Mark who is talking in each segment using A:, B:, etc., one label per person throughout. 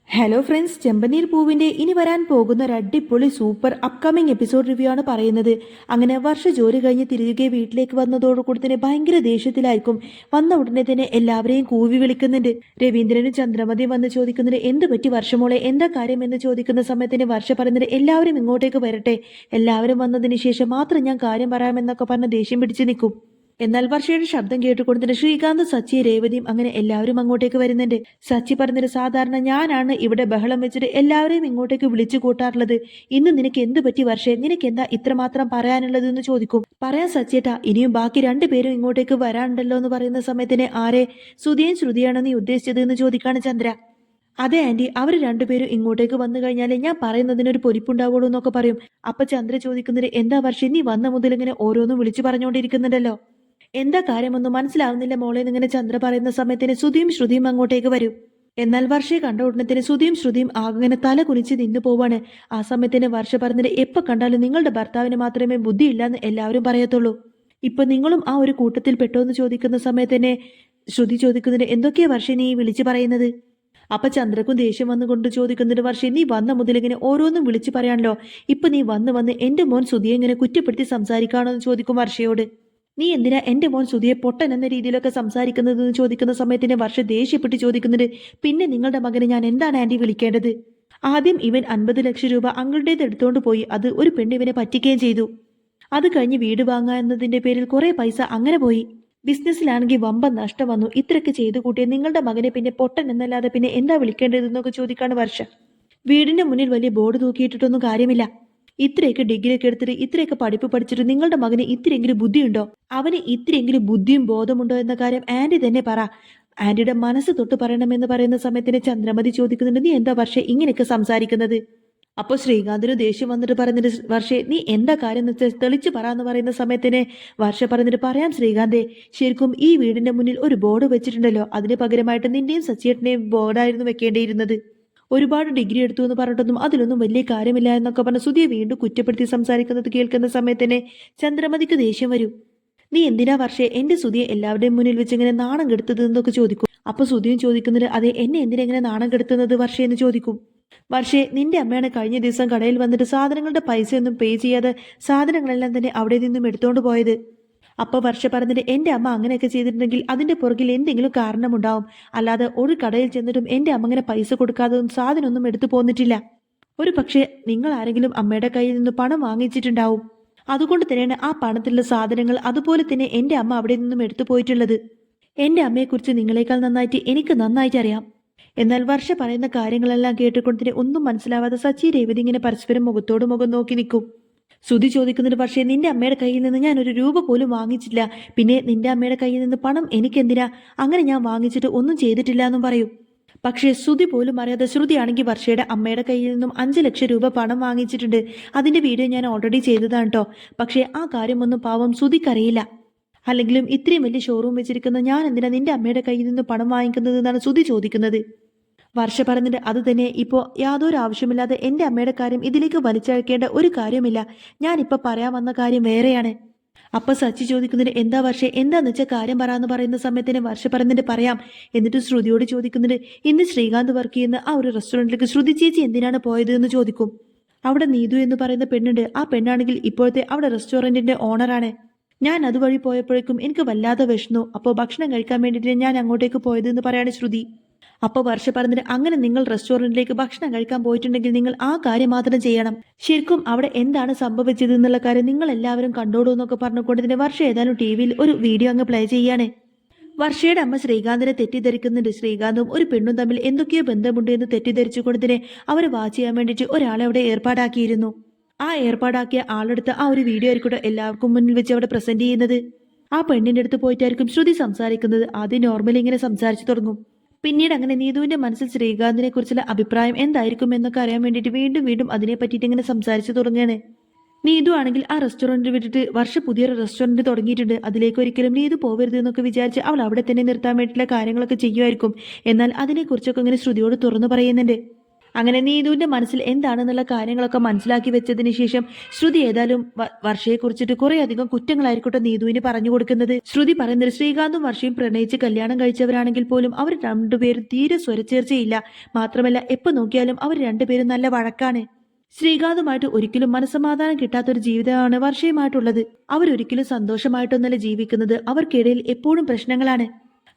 A: Hello friends, ചെമ്പനീർ പൂവിന്റെ ഇനി വരാൻ പോകുന്ന ഒരു അടിപൊളി സൂപ്പർ അപ്കമിംഗ് എപ്പിസോഡ് റിവ്യൂ ആണ് പറയുന്നത്. അങ്ങനെ വർഷ ജോലി കഴിഞ്ഞ് തിരികെ വീട്ടിലേക്ക് വന്നതോടുകൂടി തന്നെ ഭയങ്കര ദേഷ്യത്തിലായിരിക്കും. വന്ന ഉടനെ തന്നെ എല്ലാവരെയും കൂവി വിളിക്കുന്നുണ്ട്. രവീന്ദ്രനും ചന്ദ്രമതിയും വന്ന് ചോദിക്കുന്നുണ്ട്, എന്ത് പറ്റി വർഷമോളെ, എന്താ കാര്യം എന്ന് ചോദിക്കുന്ന സമയത്തിന് വർഷ പറയുന്നത്, എല്ലാവരും ഇങ്ങോട്ടേക്ക് വരട്ടെ, എല്ലാവരും വന്നതിന് ശേഷം മാത്രം ഞാൻ കാര്യം പറയാമെന്നൊക്കെ പറഞ്ഞ് ദേഷ്യം പിടിച്ച് നിൽക്കും. എന്നാൽ വർഷയുടെ ശബ്ദം കേട്ടുകൊണ്ട് തന്നെ ശ്രീകാന്ത്, സച്ചി, രേവതിയും അങ്ങനെ എല്ലാവരും അങ്ങോട്ടേക്ക് വരുന്നുണ്ട്. സച്ചി പറഞ്ഞത്, സാധാരണ ഞാനാണ് ഇവിടെ ബഹളം വെച്ചിട്ട് എല്ലാവരെയും ഇങ്ങോട്ടേക്ക് വിളിച്ചു കൂട്ടാറുള്ളത്. ഇന്ന് നിനക്ക് എന്ത് പറ്റി വർഷേ, നിനക്ക് എന്താ ഇത്രമാത്രം പറയാനുള്ളത് എന്ന് ചോദിക്കും. പറയാൻ സച്ചിയേട്ടാ, ഇനിയും ബാക്കി രണ്ടുപേരും ഇങ്ങോട്ടേക്ക് വരാനുണ്ടല്ലോ എന്ന് പറയുന്ന സമയത്തിന്, ആരെ, സുധിയും ശ്രുതിയാണോ നീ ഉദ്ദേശിച്ചത് എന്ന് ചോദിക്കാണ് ചന്ദ്ര. അതെ ആന്റി, അവർ രണ്ടുപേരും ഇങ്ങോട്ടേക്ക് വന്നു കഴിഞ്ഞാൽ ഞാൻ പറയുന്നതിനൊരു പൊലിപ്പുണ്ടാവുള്ളൂ എന്നൊക്കെ പറയും. അപ്പൊ ചന്ദ്ര ചോദിക്കുന്നത്, എന്താ വർഷേ, നീ വന്ന മുതൽ ഇങ്ങനെ ഓരോന്നും വിളിച്ചു പറഞ്ഞുകൊണ്ടിരിക്കുന്നുണ്ടല്ലോ, എന്താ കാര്യമൊന്നും മനസ്സിലാവുന്നില്ല മോളെ എന്നിങ്ങനെ ചന്ദ്ര പറയുന്ന സമയത്തിന് ശ്രുതിയും ശ്രുതിയും അങ്ങോട്ടേക്ക് വരും. എന്നാൽ വർഷയെ കണ്ട ഉടനത്തിന് ശ്രുതിയും ശ്രുതിയും ആകങ്ങനെ തല കുനിച്ച് നിന്നു പോവാണ്. ആ സമയത്തിന് വർഷ പറഞ്ഞിട്ട്, എപ്പോ കണ്ടാലും നിങ്ങളുടെ ഭർത്താവിന് മാത്രമേ ബുദ്ധിയില്ലാന്ന് എല്ലാവരും പറയത്തുള്ളൂ. ഇപ്പൊ നിങ്ങളും ആ ഒരു കൂട്ടത്തിൽ പെട്ടോ എന്ന് ചോദിക്കുന്ന സമയത്തന്നെ ശ്രുതി ചോദിക്കുന്നതിന്, എന്തൊക്കെയാ വർഷ നീ വിളിച്ചു പറയുന്നത്? അപ്പൊ ചന്ദ്രക്കും ദേഷ്യം വന്നുകൊണ്ട് ചോദിക്കുന്നതിന്, വർഷ നീ വന്ന മുതൽ ഇങ്ങനെ ഓരോന്നും വിളിച്ചു പറയാണല്ലോ, ഇപ്പൊ നീ വന്ന് എന്റെ മോൻ ശ്രുതിയെ ഇങ്ങനെ കുറ്റപ്പെടുത്തി സംസാരിക്കാണോ എന്ന് ചോദിക്കും വർഷയോട്. നീ എന്തിനാ എന്റെ മോൻ സുധിയെ പൊട്ടൻ എന്ന രീതിയിലൊക്കെ സംസാരിക്കുന്നതെന്ന് ചോദിക്കുന്ന സമയത്തിന് വർഷ ദേഷ്യപ്പെട്ട് ചോദിക്കുന്നത്, പിന്നെ നിങ്ങളുടെ മകനെ ഞാൻ എന്താണ് ആന്റി വിളിക്കേണ്ടത്? ആദ്യം ഇവൻ 50 ലക്ഷം രൂപ അങ്ങളുടേത് എടുത്തോണ്ട് പോയി, അത് ഒരു പെണ്ണ് ഇവനെ പറ്റിക്കുകയും ചെയ്തു. അത് കഴിഞ്ഞ് വീട് വാങ്ങുക എന്നതിന്റെ പേരിൽ കുറെ പൈസ അങ്ങനെ പോയി. ബിസിനസ്സിലാണെങ്കിൽ വമ്പൻ നഷ്ടം വന്നു. ഇത്രയൊക്കെ ചെയ്തു കൂട്ടിയ നിങ്ങളുടെ മകനെ പിന്നെ പൊട്ടൻ എന്നല്ലാതെ പിന്നെ എന്താ വിളിക്കേണ്ടതെന്നൊക്കെ ചോദിക്കാണ് വർഷ. വീടിന്റെ മുന്നിൽ വലിയ ബോർഡ് തൂക്കിയിട്ടിട്ടൊന്നും കാര്യമില്ല. ഇത്രയൊക്കെ ഡിഗ്രി ഒക്കെ എടുത്തിട്ട് ഇത്രയൊക്കെ പഠിപ്പ് പഠിച്ചിട്ട് നിങ്ങളുടെ മകന് ഇത്തിരിയെങ്കിലും ബുദ്ധിയുണ്ടോ? അവന് ഇത്തിരിയെങ്കിലും ബുദ്ധിയും ബോധമുണ്ടോ എന്ന കാര്യം ആന്റി തന്നെ പറ. ആന്റിയുടെ മനസ്സ് തൊട്ട് പറയണമെന്ന് പറയുന്ന സമയത്തിന് ചന്ദ്രമതി ചോദിക്കുന്നുണ്ട്, നീ എന്താ വർഷേ ഇങ്ങനെയൊക്കെ സംസാരിക്കുന്നത്? അപ്പോൾ ശ്രീകാന്തിന് ദേഷ്യം വന്നിട്ട് പറഞ്ഞിട്ട്, വർഷേ നീ എന്താ കാര്യം എന്ന് വെച്ചാൽ തെളിച്ച് പറ എന്ന് പറയുന്ന സമയത്തിന് വർഷ പറഞ്ഞിട്ട്, പറയാം ശ്രീകാന്തേ, ശരിക്കും ഈ വീടിന്റെ മുന്നിൽ ഒരു ബോർഡ് വെച്ചിട്ടുണ്ടല്ലോ, അതിന് പകരമായിട്ട് നിന്റെയും സച്ചിയേട്ടനെയും ബോർഡായിരുന്നു വെക്കേണ്ടിയിരുന്നത്. ഒരുപാട് ഡിഗ്രി എടുത്തു എന്ന് പറഞ്ഞിട്ടൊന്നും അതിലൊന്നും വലിയ കാര്യമില്ല എന്നൊക്കെ പറഞ്ഞ് സുധിയെ വീണ്ടും കുറ്റപ്പെടുത്തി സംസാരിക്കുന്നത് കേൾക്കുന്ന സമയത്തന്നെ ചന്ദ്രമതിക്ക് ദേഷ്യം വരും. നീ എന്തിനാ വർഷേ എന്റെ സുധിയെ എല്ലാവരുടെയും മുന്നിൽ വെച്ച് ഇങ്ങനെ നാണം കെടുത്തത് എന്നൊക്കെ ചോദിക്കും. അപ്പൊ സുധിയും ചോദിക്കുന്നത്, അതെ, എന്നെ എന്തിനാ ഇങ്ങനെ നാണം കെടുത്തുന്നത് വർഷേ എന്ന് ചോദിക്കും. വർഷേ, നിന്റെ അമ്മയാണ് കഴിഞ്ഞ ദിവസം കടയിൽ വന്നിട്ട് സാധനങ്ങളുടെ പൈസയൊന്നും പേ ചെയ്യാതെ സാധനങ്ങളെല്ലാം തന്നെ അവിടെ നിന്നും എടുത്തോണ്ട് പോയത്. അപ്പൊ വർഷ പറഞ്ഞിട്ട്, എന്റെ അമ്മ അങ്ങനെയൊക്കെ ചെയ്തിട്ടുണ്ടെങ്കിൽ അതിന്റെ പുറകിൽ എന്തെങ്കിലും കാരണമുണ്ടാവും, അല്ലാതെ ഒരു കടയിൽ ചെന്നിട്ടും എന്റെ അമ്മ അങ്ങനെ പൈസ കൊടുക്കാതെ സാധനമൊന്നും എടുത്തു പോന്നിട്ടില്ല. ഒരു പക്ഷേ നിങ്ങൾ ആരെങ്കിലും അമ്മയുടെ കയ്യിൽ നിന്ന് പണം വാങ്ങിച്ചിട്ടുണ്ടാവും. അതുകൊണ്ട് തന്നെയാണ് ആ പണത്തിലുള്ള സാധനങ്ങൾ അതുപോലെ തന്നെ എന്റെ അമ്മ അവിടെ നിന്നും എടുത്തു പോയിട്ടുള്ളത്. എന്റെ അമ്മയെക്കുറിച്ച് നിങ്ങളെക്കാൾ നന്നായിട്ട് എനിക്ക് നന്നായിട്ട് അറിയാം. എന്നാൽ വർഷ പറയുന്ന കാര്യങ്ങളെല്ലാം കേട്ടുകൊണ്ട് തന്നെ ഒന്നും മനസ്സിലാവാതെ സച്ചി, രേവതി ഇങ്ങനെ പരസ്പരം മുഖത്തോട് മുഖം നോക്കി നിൽക്കും. ശ്രുതി ചോദിക്കുന്നത്, പക്ഷേ നിന്റെ അമ്മയുടെ കയ്യിൽ നിന്ന് ഞാൻ ഒരു രൂപ പോലും വാങ്ങിച്ചില്ല, പിന്നെ നിന്റെ അമ്മയുടെ കയ്യിൽ നിന്ന് പണം എനിക്കെന്തിനാ, അങ്ങനെ ഞാൻ വാങ്ങിച്ചിട്ട് ഒന്നും ചെയ്തിട്ടില്ല എന്നും പറയും. പക്ഷേ ശ്രുതി പോലും അറിയാതെ ശ്രുതിയാണെങ്കിൽ വർഷയുടെ അമ്മയുടെ കയ്യിൽ നിന്നും 5 ലക്ഷം രൂപ പണം വാങ്ങിച്ചിട്ടുണ്ട്. അതിന്റെ വീഡിയോ ഞാൻ ഓൾറെഡി ചെയ്തതാണ് കേട്ടോ. പക്ഷേ ആ കാര്യമൊന്നും പാവം ശ്രുതിക്കറിയില്ല. അല്ലെങ്കിലും ഇത്രയും വലിയ ഷോറൂം വെച്ചിരിക്കുന്ന ഞാൻ എന്തിനാ നിന്റെ അമ്മയുടെ കയ്യിൽ നിന്ന് പണം വാങ്ങിക്കുന്നത് എന്നാണ് ശ്രുതി ചോദിക്കുന്നത്. വർഷ പറഞ്ഞിട്ട്, അത് തന്നെ, ഇപ്പോൾ യാതൊരു ആവശ്യമില്ലാതെ എൻ്റെ അമ്മയുടെ കാര്യം ഇതിലേക്ക് വലിച്ചഴക്കേണ്ട ഒരു കാര്യമില്ല. ഞാനിപ്പോൾ പറയാൻ വന്ന കാര്യം വേറെയാണ്. അപ്പൊ സച്ചി ചോദിക്കുന്നുണ്ട്, എന്താ വർഷേ, എന്താന്ന് വെച്ചാൽ കാര്യം പറയാന്ന് പറയുന്ന സമയത്തിന് വർഷ പറഞ്ഞിട്ട്, പറയാം. എന്നിട്ട് ശ്രുതിയോട് ചോദിക്കുന്നുണ്ട്, ഇന്ന് ശ്രീകാന്ത് വർക്ക് ചെയ്യുന്ന ആ ഒരു റെസ്റ്റോറൻറ്റിലേക്ക് ശ്രുതി ചേച്ചി എന്തിനാണ് പോയത് എന്ന് ചോദിക്കും. അവിടെ നീതു എന്ന് പറയുന്ന പെണ്ണുണ്ട്. ആ പെണ്ണാണെങ്കിൽ ഇപ്പോഴത്തെ അവിടെ റെസ്റ്റോറൻറ്റിന്റെ ഓണറാണ്. ഞാൻ അതുവഴി പോയപ്പോഴേക്കും എനിക്ക് വല്ലാതെ വിഷന്നു. അപ്പോൾ ഭക്ഷണം കഴിക്കാൻ വേണ്ടിയിട്ട് ഞാൻ അങ്ങോട്ടേക്ക് പോയത് എന്ന് പറയാണ് ശ്രുതി. അപ്പോൾ വർഷ പറഞ്ഞിട്ട്, അങ്ങനെ നിങ്ങൾ റെസ്റ്റോറൻറ്റിലേക്ക് ഭക്ഷണം കഴിക്കാൻ പോയിട്ടുണ്ടെങ്കിൽ നിങ്ങൾ ആ കാര്യം മാത്രം ചെയ്യണം. ശരിക്കും അവിടെ എന്താണ് സംഭവിച്ചത് എന്നുള്ള കാര്യം നിങ്ങൾ എല്ലാവരും കണ്ടോളൂ എന്നൊക്കെ പറഞ്ഞുകൊണ്ട് തന്നെ വർഷ ഏതായാലും ടി വിയിൽ ഒരു വീഡിയോ അങ്ങ് പ്ലേ ചെയ്യാണ്. വർഷയുടെ അമ്മ ശ്രീകാന്തിനെ തെറ്റിദ്ധരിക്കുന്നുണ്ട്. ശ്രീകാന്തും ഒരു പെണ്ണും തമ്മിൽ എന്തൊക്കെയോ ബന്ധമുണ്ട് എന്ന് തെറ്റിദ്ധരിച്ചുകൊണ്ട് തന്നെ അവരെ വാച്ച് ചെയ്യാൻ വേണ്ടിയിട്ട് ഒരാളെ അവിടെ ഏർപ്പാടാക്കിയിരുന്നു. ആ ഏർപ്പാടാക്കിയ ആളെടുത്ത് ആ ഒരു വീഡിയോ ആയിരിക്കും എല്ലാവർക്കും മുന്നിൽ വെച്ച് അവിടെ പ്രസന്റ് ചെയ്യുന്നത്. ആ പെണ്ണിന്റെ അടുത്ത് പോയിട്ടായിരിക്കും ശ്രുതി സംസാരിക്കുന്നത്. ആദ്യം നോർമലി ഇങ്ങനെ സംസാരിച്ചു തുടങ്ങും. പിന്നീട് അങ്ങനെ നീതുവിന്റെ മനസ്സിൽ ശ്രീകാന്തിനെ കുറിച്ചുള്ള അഭിപ്രായം എന്തായിരിക്കും എന്നൊക്കെ അറിയാൻ വേണ്ടിയിട്ട് വീണ്ടും വീണ്ടും അതിനെ പറ്റിയിട്ട് ഇങ്ങനെ സംസാരിച്ചു തുടങ്ങുകയാണ്. നീതു ആണെങ്കിൽ ആ റെസ്റ്റോറൻറ്റ് വിട്ടിട്ട് വർഷ പുതിയൊരു റെസ്റ്റോറൻറ്റ് തുടങ്ങിയിട്ടുണ്ട്, അതിലേക്ക് ഒരിക്കലും നീതു പോവരുത് എന്നൊക്കെ വിചാരിച്ച് അവൾ അവിടെ തന്നെ നിർത്താൻ വേണ്ടിയിട്ടുള്ള കാര്യങ്ങളൊക്കെ ചെയ്യുമായിരിക്കും. എന്നാൽ അതിനെക്കുറിച്ചൊക്കെ ഇങ്ങനെ ശ്രുതിയോട് തുറന്നു പറയുന്നുണ്ട്. അങ്ങനെ നീതുവിന്റെ മനസ്സിൽ എന്താണെന്നുള്ള കാര്യങ്ങളൊക്കെ മനസ്സിലാക്കി വെച്ചതിന് ശേഷം ശ്രുതി ഏതായാലും വർഷയെ കുറിച്ചിട്ട് കുറെ അധികം കുറ്റങ്ങളായിരിക്കട്ടെ നീതുവിന് പറഞ്ഞു കൊടുക്കുന്നത്. ശ്രുതി പറയുന്നത് ശ്രീകാന്തും വർഷയും പ്രണയിച്ച് കല്യാണം കഴിച്ചവരാണെങ്കിൽ പോലും അവർ രണ്ടുപേരും തീരെ സ്വരച്ചേർച്ചയില്ല. മാത്രമല്ല എപ്പോ നോക്കിയാലും അവർ രണ്ടുപേരും നല്ല വഴക്കാണ്. ശ്രീകാന്തുമായിട്ട് ഒരിക്കലും മനസ്സമാധാനം കിട്ടാത്തൊരു ജീവിതമാണ് വർഷയുമായിട്ടുള്ളത്. അവരൊരിക്കലും സന്തോഷമായിട്ടൊന്നല്ല ജീവിക്കുന്നത്. അവർക്കിടയിൽ എപ്പോഴും പ്രശ്നങ്ങളാണ്.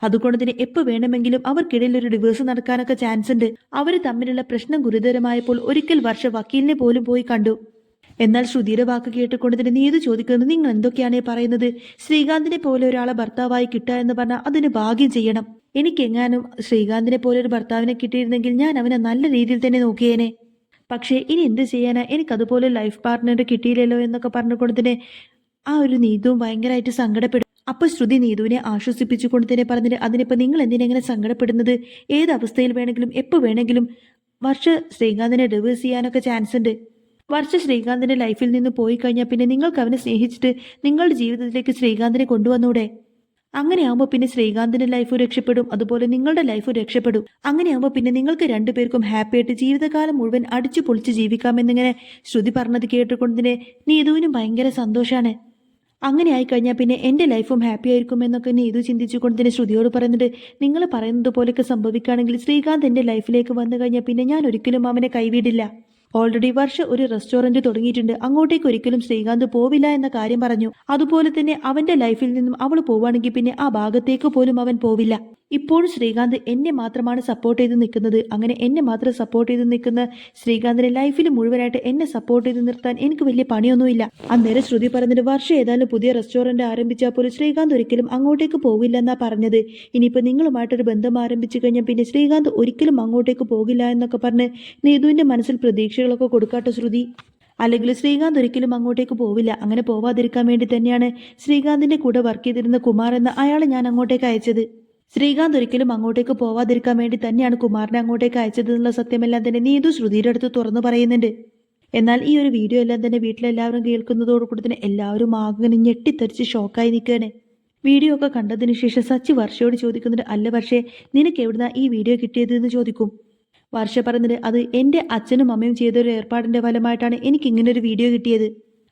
A: അതുകൊണ്ട് തന്നെ എപ്പോ വേണമെങ്കിലും അവർക്കിടയിൽ ഒരു ഡിവോഴ്സ് നടക്കാനൊക്കെ ചാൻസ് ഉണ്ട്. അവർ തമ്മിലുള്ള പ്രശ്നം ഗുരുതരമായപ്പോൾ ഒരിക്കൽ വർഷ വക്കീലിനെ പോലും പോയി കണ്ടു. എന്നാൽ ശ്രുതിയുടെ വാക്ക് കേട്ടുകൊണ്ട് തന്നെ നീതു ചോദിക്കുന്നത്, നിങ്ങൾ എന്തൊക്കെയാണ് പറയുന്നത്? ശ്രീകാന്തിനെ പോലെ ഒരാളെ ഭർത്താവായി കിട്ടുക എന്ന് പറഞ്ഞാൽ അതിന് ഭാഗ്യം ചെയ്യണം. എനിക്കെങ്ങാനും ശ്രീകാന്തിനെ പോലെ ഒരു ഭർത്താവിനെ കിട്ടിയിരുന്നെങ്കിൽ ഞാൻ അവനെ നല്ല രീതിയിൽ തന്നെ നോക്കിയേനെ. പക്ഷേ ഇനി എന്ത് ചെയ്യാനാ, എനിക്കതുപോലെ ലൈഫ് പാർട്ട്ണർ കിട്ടിയില്ലല്ലോ എന്നൊക്കെ പറഞ്ഞുകൊണ്ട് തന്നെ ആ ഒരു നീതുവും ഭയങ്കരമായിട്ട് സങ്കടപ്പെടും. അപ്പൊ ശ്രുതി നീതുവിനെ ആശ്വസിപ്പിച്ചുകൊണ്ട് തന്നെ പറഞ്ഞിട്ട്, അതിനിപ്പോ നിങ്ങൾ എന്തിനെങ്ങനെ സങ്കടപ്പെടുന്നത്? ഏത് അവസ്ഥയിൽ വേണമെങ്കിലും എപ്പോ വേണമെങ്കിലും വർഷ ശ്രീകാന്തിനെ ഡിവോഴ്സ് ചെയ്യാനൊക്കെ ചാൻസ് ഉണ്ട്. വർഷ ശ്രീകാന്തിന്റെ ലൈഫിൽ നിന്ന് പോയി കഴിഞ്ഞാൽ പിന്നെ നിങ്ങൾക്ക് അവനെ സ്നേഹിച്ചിട്ട് നിങ്ങളുടെ ജീവിതത്തിലേക്ക് ശ്രീകാന്തിനെ കൊണ്ടുവന്നൂടെ? അങ്ങനെയാകുമ്പോൾ പിന്നെ ശ്രീകാന്തിന്റെ ലൈഫ് രക്ഷപ്പെടും, അതുപോലെ നിങ്ങളുടെ ലൈഫ് രക്ഷപ്പെടും. അങ്ങനെയാകുമ്പോൾ പിന്നെ നിങ്ങൾക്ക് രണ്ടുപേർക്കും ഹാപ്പി ആയിട്ട് ജീവിതകാലം മുഴുവൻ അടിച്ചു പൊളിച്ച് ജീവിക്കാമെന്നിങ്ങനെ ശ്രുതി പറഞ്ഞത് കേട്ടുകൊണ്ട് തന്നെ നീതുവിനും ഭയങ്കര സന്തോഷാണ്. അങ്ങനെ ആയിക്കഴിഞ്ഞാൽ പിന്നെ എൻ്റെ ലൈഫും ഹാപ്പി ആയിരിക്കും എന്നൊക്കെ നീതു ചിന്തിച്ചുകൊണ്ട് തന്നെ ശ്രുതിയോട് പറയുന്നുണ്ട്, നിങ്ങൾ പറയുന്നത് പോലെയൊക്കെ സംഭവിക്കുകയാണെങ്കിൽ ശ്രീകാന്ത് എൻ്റെ ലൈഫിലേക്ക് വന്നു കഴിഞ്ഞാൽ പിന്നെ ഞാൻ ഒരിക്കലും അവനെ കൈവിടില്ല. ഓൾറെഡി വർഷ ഒരു റെസ്റ്റോറന്റ് തുടങ്ങിയിട്ടുണ്ട്. അങ്ങോട്ടേക്ക് ഒരിക്കലും ശ്രീകാന്ത് പോവില്ല എന്ന കാര്യം പറഞ്ഞു. അതുപോലെ തന്നെ അവന്റെ ലൈഫിൽ നിന്നും അവൾ പോവുകയാണെങ്കിൽ പിന്നെ ആ ഭാഗത്തേക്ക് പോലും അവൻ പോവില്ല. ഇപ്പോഴും ശ്രീകാന്ത് എന്നെ മാത്രമാണ് സപ്പോർട്ട് ചെയ്ത് നിൽക്കുന്നത്. അങ്ങനെ എന്നെ മാത്രം സപ്പോർട്ട് ചെയ്ത് നിൽക്കുന്ന ശ്രീകാന്തിന്റെ ലൈഫിൽ മുഴുവനായിട്ട് എന്നെ സപ്പോർട്ട് ചെയ്ത് നിർത്താൻ എനിക്ക് വലിയ പണിയൊന്നുമില്ല. അന്നേരം ശ്രുതി പറഞ്ഞിട്ട്, വർഷം ഏതായാലും പുതിയ റെസ്റ്റോറന്റ് ആരംഭിച്ചാൽ പോലും ശ്രീകാന്ത് ഒരിക്കലും അങ്ങോട്ടേക്ക് പോവില്ല എന്നാ പറഞ്ഞത്. ഇനിയിപ്പോ നിങ്ങളുമായിട്ടൊരു ബന്ധം ആരംഭിച്ചു കഴിഞ്ഞാൽ പിന്നെ ശ്രീകാന്ത് ഒരിക്കലും അങ്ങോട്ടേക്ക് പോകില്ല എന്നൊക്കെ പറഞ്ഞ് നീതുവിന്റെ മനസ്സിൽ പ്രതീക്ഷകളൊക്കെ കൊടുക്കാട്ടോ ശ്രുതി. അല്ലെങ്കിൽ ശ്രീകാന്ത് ഒരിക്കലും അങ്ങോട്ടേക്ക് പോവില്ല. അങ്ങനെ പോവാതിരിക്കാൻ വേണ്ടി തന്നെയാണ് ശ്രീകാന്തിന്റെ കൂടെ വർക്ക് ചെയ്തിരുന്ന കുമാർ എന്ന അയാളെ ഞാൻ അങ്ങോട്ടേക്ക് അയച്ചത്. ശ്രീകാന്ത് ഒരിക്കലും അങ്ങോട്ടേക്ക് പോവാതിരിക്കാൻ വേണ്ടി തന്നെയാണ് കുമാറിനെ അങ്ങോട്ടേക്ക് അയച്ചത് എന്നുള്ള സത്യമെല്ലാം തന്നെ നീതു ശ്രുതിയുടെ അടുത്ത് തുറന്നു പറയുന്നുണ്ട്. എന്നാൽ ഈ ഒരു വീഡിയോ എല്ലാം തന്നെ വീട്ടിലെല്ലാവരും കേൾക്കുന്നതോടുകൂടി തന്നെ എല്ലാവരും ആകെ ഞെട്ടിത്തെറിച്ച് ഷോക്കായി നിൽക്കുകയാണ്. വീഡിയോ ഒക്കെ കണ്ടതിന് ശേഷം സച്ചി വർഷയോട് ചോദിക്കുന്നുണ്ട്, അല്ല വർഷേ, നിനക്ക് എവിടുന്നാ ഈ വീഡിയോ കിട്ടിയത് എന്ന് ചോദിക്കും. വർഷ പറഞ്ഞത്, അത് എൻ്റെ അച്ഛനും അമ്മയും ചെയ്തൊരു ഏർപ്പാടിന്റെ ഫലമായിട്ടാണ് എനിക്ക് ഇങ്ങനെ ഒരു വീഡിയോ കിട്ടിയത്.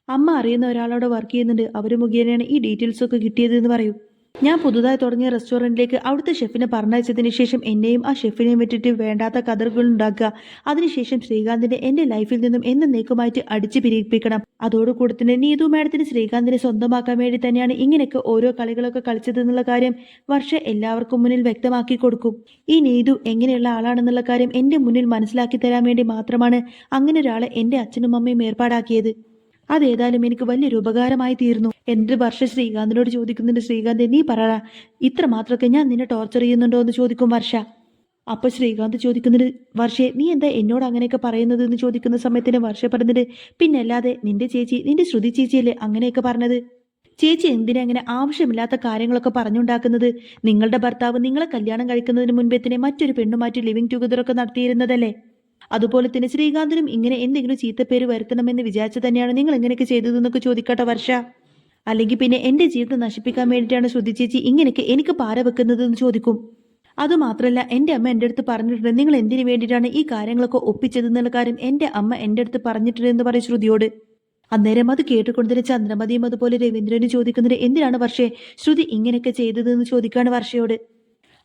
A: അമ്മ അറിയുന്ന ഒരാളോട് വർക്ക് ചെയ്യുന്നുണ്ട്, അവർ മുഖേനയാണ് ഈ ഡീറ്റെയിൽസ് ഒക്കെ കിട്ടിയത് എന്ന് പറയും. ഞാൻ പുതുതായി തുടങ്ങിയ റെസ്റ്റോറൻറ്റിലേക്ക് അവിടുത്തെ ഷെഫിനെ പറഞ്ഞയച്ചതിന് ശേഷം എന്നെയും ആ ഷെഫിനെയും വിട്ടിട്ട് വേണ്ടാത്ത കഥകൾ ഉണ്ടാക്കുക. അതിനുശേഷം ശ്രീകാന്തിനെ എൻ്റെ ലൈഫിൽ നിന്നും എന്നേക്കുമായിട്ട് അടിച്ചു പിരിപ്പിക്കണം. അതോടുകൂടി തന്നെ നീതു മാഡത്തിന് ശ്രീകാന്തിനെ സ്വന്തമാക്കാൻ വേണ്ടി തന്നെയാണ് ഇങ്ങനെയൊക്കെ ഓരോ കളികളൊക്കെ കളിച്ചതെന്നുള്ള കാര്യം വർഷ എല്ലാവർക്കും മുന്നിൽ വ്യക്തമാക്കി കൊടുക്കും. ഈ നീതു എങ്ങനെയുള്ള ആളാണെന്നുള്ള കാര്യം എൻ്റെ മുന്നിൽ മനസ്സിലാക്കി തരാൻ വേണ്ടി മാത്രമാണ് അങ്ങനെ ഒരാളെ എൻ്റെ അച്ഛനും അമ്മയും ഏർപ്പാടാക്കിയത്. അതേതായാലും എനിക്ക് വലിയൊരു ഉപകാരമായി തീർന്നു. എൻ്റെ വർഷ ശ്രീകാന്തിനോട് ചോദിക്കുന്നുണ്ട്, ശ്രീകാന്ത് നീ പറ, ഇത്ര മാത്രമൊക്കെ ഞാൻ നിന്നെ ടോർച്ചർ ചെയ്യുന്നുണ്ടോ എന്ന് ചോദിക്കും വർഷ. അപ്പൊ ശ്രീകാന്ത് ചോദിക്കുന്നുണ്ട്, വർഷേ നീ എന്താ എന്നോട് അങ്ങനെയൊക്കെ പറയുന്നത് എന്ന് ചോദിക്കുന്ന സമയത്തിന് വർഷ പറഞ്ഞിട്ട്, പിന്നല്ലാതെ നിന്റെ ചേച്ചി, നിന്റെ ശ്രുതി ചേച്ചിയല്ലേ അങ്ങനെയൊക്കെ പറഞ്ഞത്? ചേച്ചി എന്തിനാ അങ്ങനെ ആവശ്യമില്ലാത്ത കാര്യങ്ങളൊക്കെ പറഞ്ഞുണ്ടാക്കുന്നത്? നിങ്ങളുടെ ഭർത്താവ് നിങ്ങളെ കല്യാണം കഴിക്കുന്നതിന് മുൻപേ തന്നെ മറ്റൊരു പെണ്ണുമായിട്ട് ലിവിങ് ടുഗദർ ഒക്കെ നടത്തിയിരുന്നതല്ലേ? അതുപോലെ തന്നെ ശ്രീകാന്തിനും ഇങ്ങനെ എന്തെങ്കിലും ചീത്തപ്പേര് വരുത്തണമെന്ന് വിചാരിച്ചു തന്നെയാണ് നിങ്ങൾ എങ്ങനെയൊക്കെ ചെയ്തതെന്നൊക്കെ ചോദിക്കട്ടെ വർഷ. അല്ലെങ്കിൽ പിന്നെ എൻ്റെ ജീവിതം നശിപ്പിക്കാൻ വേണ്ടിയിട്ടാണ് ശ്രുതി ചേച്ചി ഇങ്ങനെയൊക്കെ എനിക്ക് പാര വെക്കുന്നത് എന്ന് ചോദിക്കും. അതുമാത്രമല്ല, എൻ്റെ അമ്മ എൻ്റെ അടുത്ത് പറഞ്ഞിട്ടുണ്ട് നിങ്ങൾ എന്തിനു വേണ്ടിയിട്ടാണ് ഈ കാര്യങ്ങളൊക്കെ ഒപ്പിച്ചതെന്നുള്ള കാര്യം എൻ്റെ അമ്മ എൻ്റെ അടുത്ത് പറഞ്ഞിട്ടുണ്ട് എന്ന് പറയും ശ്രുതിയോട്. അന്നേരം അത് കേട്ടുകൊണ്ടിരുന്ന ചന്ദ്രമതിയും അതുപോലെ രവീന്ദ്രനും ചോദിക്കുന്നത്, എന്തിനാണ് വർഷേ ശ്രുതി ഇങ്ങനെയൊക്കെ ചെയ്തതെന്ന് ചോദിക്കാണ് വർഷയോട്.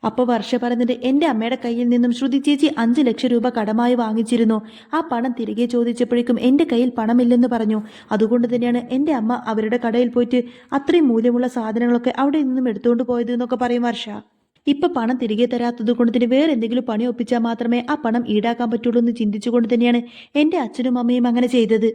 A: അപ്പൊ വർഷ പറഞ്ഞത്, എൻ്റെ അമ്മയുടെ കയ്യിൽ നിന്നും ശ്രുതി ചേച്ചി 5 ലക്ഷം രൂപ കടമായി വാങ്ങിച്ചിരുന്നു. ആ പണം തിരികെ ചോദിച്ചപ്പോഴേക്കും എൻ്റെ കയ്യിൽ പണമില്ലെന്ന് പറഞ്ഞു. അതുകൊണ്ട് തന്നെയാണ് എൻ്റെ അമ്മ അവരുടെ കടയിൽ പോയിട്ട് അത്രയും മൂല്യമുള്ള സാധനങ്ങളൊക്കെ അവിടെ നിന്നും എടുത്തുകൊണ്ട് പോയത് എന്നൊക്കെ പറയും വർഷ. ഇപ്പൊ പണം തിരികെ തരാത്തത് കൊണ്ട് തന്നെ വേറെ എന്തെങ്കിലും പണി ഒപ്പിച്ചാൽ മാത്രമേ ആ പണം ഈടാക്കാൻ പറ്റുള്ളൂ എന്ന് ചിന്തിച്ചുകൊണ്ട് തന്നെയാണ് എൻ്റെ അച്ഛനും അമ്മയും അങ്ങനെ ചെയ്തത്.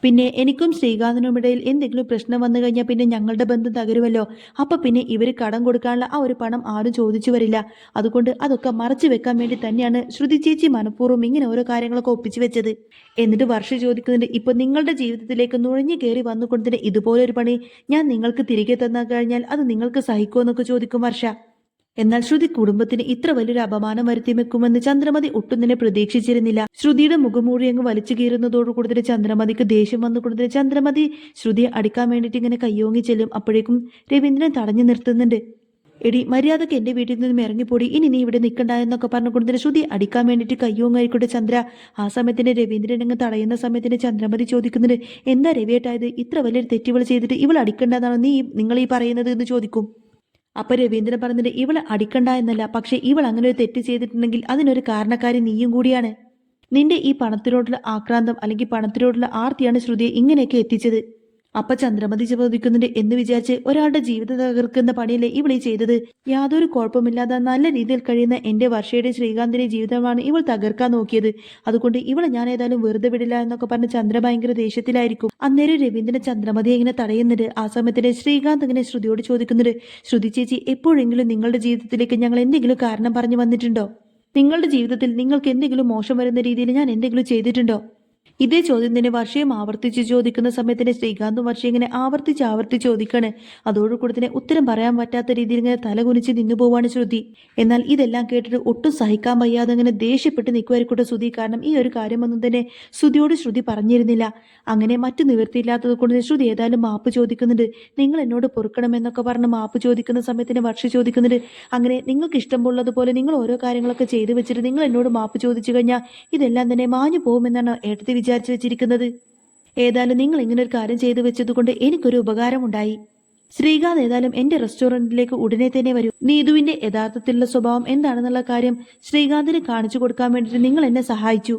A: പിന്നെ എനിക്കും ശ്രീകാന്തിനും ഇടയിൽ എന്തെങ്കിലും പ്രശ്നം വന്നു കഴിഞ്ഞാൽ പിന്നെ ഞങ്ങളുടെ ബന്ധം തകരുമല്ലോ. അപ്പൊ പിന്നെ ഇവർ കടം കൊടുക്കാനുള്ള ആ ഒരു പണം ആരും ചോദിച്ചു വരില്ല. അതുകൊണ്ട് അതൊക്കെ മറച്ചു വെക്കാൻ വേണ്ടി തന്നെയാണ് ശ്രുതി ചേച്ചി മനഃപൂർവ്വം ഇങ്ങനെ ഓരോ കാര്യങ്ങളൊക്കെ ഒപ്പിച്ചു വെച്ചത്. എന്നിട്ട് വർഷ ചോദിക്കുന്നുണ്ട്, ഇപ്പൊ നിങ്ങളുടെ ജീവിതത്തിലേക്ക് നുഴഞ്ഞു കയറി വന്നുകൊണ്ടിന് ഇതുപോലൊരു പണി ഞാൻ നിങ്ങൾക്ക് തിരികെ തന്നു കഴിഞ്ഞാൽ അത് നിങ്ങൾക്ക് സഹിക്കുമോ എന്നൊക്കെ ചോദിക്കും വർഷ. എന്നാൽ ശ്രുതി കുടുംബത്തിന് ഇത്ര വലിയൊരു അപമാനം വരുത്തി വെക്കുമെന്ന് ചന്ദ്രമതി ഒട്ടും തന്നെ പ്രതീക്ഷിച്ചിരുന്നില്ല. ശ്രുതിയുടെ മുഖമൂടി അങ്ങ് വലിച്ചു കീറുന്നതോടുകൂടി തന്നെ ചന്ദ്രമതിക്ക് ദേഷ്യം വന്നുകൊടുത്തിട്ട് ചന്ദ്രമതി ശ്രുതിയെ അടിക്കാൻ വേണ്ടിയിട്ട് ഇങ്ങനെ കയ്യോങ്ങി ചെല്ലും. അപ്പോഴേക്കും രവീന്ദ്രൻ തടഞ്ഞു നിർത്തുന്നുണ്ട്. എടി മര്യാദക്ക് എന്റെ വീട്ടിൽ നിന്നും ഇറങ്ങിപ്പോടി, ഇനി നീ ഇവിടെ നിൽക്കണ്ട എന്നൊക്കെ പറഞ്ഞുകൊണ്ട് തന്നെ ശ്രുതി അടിക്കാൻ വേണ്ടിയിട്ട് കയ്യോങ്ങായിക്കോട്ടെ ചന്ദ്ര. ആ സമയത്തിന് രവീന്ദ്രൻ അങ്ങ് തടയുന്ന സമയത്തിന് ചന്ദ്രമതി ചോദിക്കുന്നുണ്ട്, എന്താ രവിയേട്ടായത്, ഇത്ര വലിയൊരു തെറ്റിവൾ ചെയ്തിട്ട് ഇവൾ അടിക്കണ്ടെന്നാണ് നിങ്ങൾ ഈ പറയുന്നത് എന്ന് ചോദിക്കും. അപ്പൊ രവീന്ദ്രൻ പറഞ്ഞിട്ട് ഇവൾ അടിക്കണ്ട എന്നല്ല, പക്ഷെ ഇവൾ അങ്ങനെ ഒരു തെറ്റ് ചെയ്തിട്ടുണ്ടെങ്കിൽ അതിനൊരു കാരണക്കാരി നീയും കൂടിയാണ്. നിന്റെ ഈ പണത്തിനോടുള്ള ആക്രാന്തം അല്ലെങ്കിൽ പണത്തിനോടുള്ള ആർത്തിയാണ് ശ്രുതിയെ ഇങ്ങനെയൊക്കെ എത്തിച്ചത്. അപ്പൊ ചന്ദ്രമതി ചോദിക്കുന്നുണ്ട്, എന്ന് വിചാരിച്ച് ഒരാളുടെ ജീവിതം തകർക്കുന്ന പണിയല്ലേ ഇവളീ ചെയ്തത്? യാതൊരു കുഴപ്പമില്ലാതെ നല്ല രീതിയിൽ കഴിയുന്ന എന്റെ വർഷയുടെ ശ്രീകാന്തിന്റെ ജീവിതമാണ് ഇവൾ തകർക്കാൻ നോക്കിയത്. അതുകൊണ്ട് ഇവളെ ഞാൻ ഏതായാലും വെറുതെ വിടില്ല എന്നൊക്കെ പറഞ്ഞ് ചന്ദ്ര ഭയങ്കര ദേഷ്യത്തിലായിരിക്കും. അന്നേരം രവീന്ദ്രൻ ചന്ദ്രമതി ഇങ്ങനെ തടയുന്നുണ്ട്. ആ സമയത്തിന് ശ്രീകാന്ത് ഇങ്ങനെ ശ്രുതിയോട് ചോദിക്കുന്നുണ്ട്, ശ്രുതി ചേച്ചി, എപ്പോഴെങ്കിലും നിങ്ങളുടെ ജീവിതത്തിലേക്ക് ഞങ്ങൾ എന്തെങ്കിലും കാരണം പറഞ്ഞു വന്നിട്ടുണ്ടോ? നിങ്ങളുടെ ജീവിതത്തിൽ നിങ്ങൾക്ക് എന്തെങ്കിലും മോശം വരുന്ന രീതിയിൽ ഞാൻ എന്തെങ്കിലും ചെയ്തിട്ടുണ്ടോ? ഇതേ ചോദ്യം തന്നെ വർഷയും ആവർത്തിച്ച് ചോദിക്കുന്ന സമയത്തിന് ശ്രീകാന്തും വർഷ ഇങ്ങനെ ആവർത്തിച്ച് ചോദിക്കാണ്. അതോടുകൂടി തന്നെ ഉത്തരം പറയാൻ പറ്റാത്ത രീതിയിൽ ഇങ്ങനെ തലകുനിച്ച് നിന്നു പോവാണ് ശ്രുതി. എന്നാൽ ഇതെല്ലാം കേട്ടിട്ട് ഒട്ടും സഹിക്കാൻ വയ്യാതെ അങ്ങനെ ദേഷ്യപ്പെട്ട് നിൽക്കുമായിരിക്കട്ടെ ശ്രുതി. കാരണം ഈ ഒരു കാര്യമൊന്നും തന്നെ ശ്രുതിയോട് ശ്രുതി പറഞ്ഞിരുന്നില്ല. അങ്ങനെ മറ്റു നിവൃത്തിയില്ലാത്തത് കൊണ്ട് ശ്രുതി ഏതായാലും മാപ്പ് ചോദിക്കുന്നുണ്ട്. നിങ്ങൾ എന്നോട് പൊറുക്കണമെന്നൊക്കെ പറഞ്ഞ് മാപ്പ് ചോദിക്കുന്ന സമയത്തിന് വർഷ ചോദിക്കുന്നുണ്ട്, അങ്ങനെ നിങ്ങൾക്ക് ഇഷ്ടമുള്ളതുപോലെ നിങ്ങൾ ഓരോ കാര്യങ്ങളൊക്കെ ചെയ്തു വെച്ചിട്ട് നിങ്ങൾ എന്നോട് മാപ്പ് ചോദിച്ചു കഴിഞ്ഞാൽ ഇതെല്ലാം തന്നെ മാഞ്ഞു പോകുമെന്നാണ് ഏട്ടത്തി വിചാരിച്ചു വെച്ചിരിക്കുന്നത്. ഏതായാലും നിങ്ങൾ ഇങ്ങനെ ഒരു കാര്യം ചെയ്തു വെച്ചതുകൊണ്ട് എനിക്കൊരു ഉപകാരമുണ്ടായി. ശ്രീകാന്ത് ഏതായാലും എന്റെ റെസ്റ്റോറന്റിലേക്ക് ഉടനെ തന്നെ വരൂ. നീതുവിന്റെ യഥാർത്ഥത്തിലുള്ള സ്വഭാവം എന്താണെന്നുള്ള കാര്യം ശ്രീകാന്തിന് കാണിച്ചു കൊടുക്കാൻ വേണ്ടിയിട്ട് നിങ്ങൾ എന്നെ സഹായിച്ചു.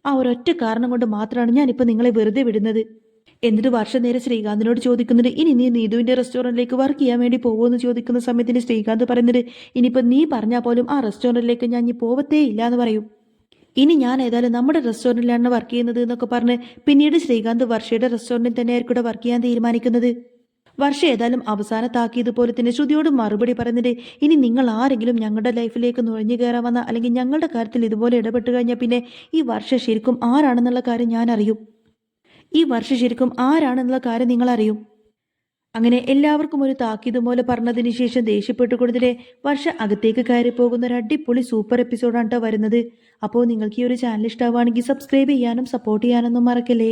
A: ആ ഒരൊറ്റ കാരണം കൊണ്ട് മാത്രമാണ് ഞാനിപ്പോൾ നിങ്ങളെ വെറുതെ വിടുന്നത്. എന്നിട്ട് വർഷം നേരെ ശ്രീകാന്തിനോട് ചോദിക്കുന്നുണ്ട്, ഇനി നീ നീതുവിന്റെ റെസ്റ്റോറന്റിലേക്ക് വർക്ക് ചെയ്യാൻ വേണ്ടി പോകുമെന്ന് ചോദിക്കുന്ന സമയത്തിന് ശ്രീകാന്ത് പറയുന്നത്, ഇനിയിപ്പോൾ നീ പറഞ്ഞാൽ പോലും ആ റെസ്റ്റോറന്റിലേക്ക് ഞാൻ ഇനി പോവത്തേ ഇല്ല എന്ന് പറയും. ഇനി ഞാൻ ഏതായാലും നമ്മുടെ റെസ്റ്റോറൻറ്റിലാണ് വർക്ക് ചെയ്യുന്നത് എന്നൊക്കെ പറഞ്ഞ് പിന്നീട് ശ്രീകാന്ത് വർഷയുടെ റെസ്റ്റോറൻറ്റിൽ തന്നെയായിരിക്കും വർക്ക് ചെയ്യാൻ തീരുമാനിക്കുന്നത്. വർഷ ഏതായാലും അവസാനത്താക്കിയതുപോലെ തന്നെ ശ്രുതിയോട് മറുപടി പറഞ്ഞിട്ട്, ഇനി നിങ്ങൾ ആരെങ്കിലും ഞങ്ങളുടെ ലൈഫിലേക്ക് നുഴഞ്ഞു കയറാൻ വന്ന അല്ലെങ്കിൽ ഞങ്ങളുടെ കാര്യത്തിൽ ഇതുപോലെ ഇടപെട്ട് കഴിഞ്ഞാൽ പിന്നെ ഈ വർഷ ശരിക്കും ആരാണെന്നുള്ള കാര്യം ഞാൻ അറിയും. ഈ വർഷ ശരിക്കും ആരാണെന്നുള്ള കാര്യം നിങ്ങൾ അറിയും. അങ്ങനെ എല്ലാവർക്കും ഒരു താക്കീത് പോലെ പറഞ്ഞതിന് ശേഷം ദേഷ്യപ്പെട്ടുകൊണ്ടതിനെ വർഷ അകത്തേക്ക് കയറി പോകുന്ന ഒരു അടിപൊളി സൂപ്പർ എപ്പിസോഡാണ് വരുന്നത്. അപ്പോൾ നിങ്ങൾക്ക് ഈ ഒരു ചാനൽ ഇഷ്ടമാവുകയാണെങ്കിൽ സബ്സ്ക്രൈബ് ചെയ്യാനും സപ്പോർട്ട് ചെയ്യാനൊന്നും മറക്കല്ലേ.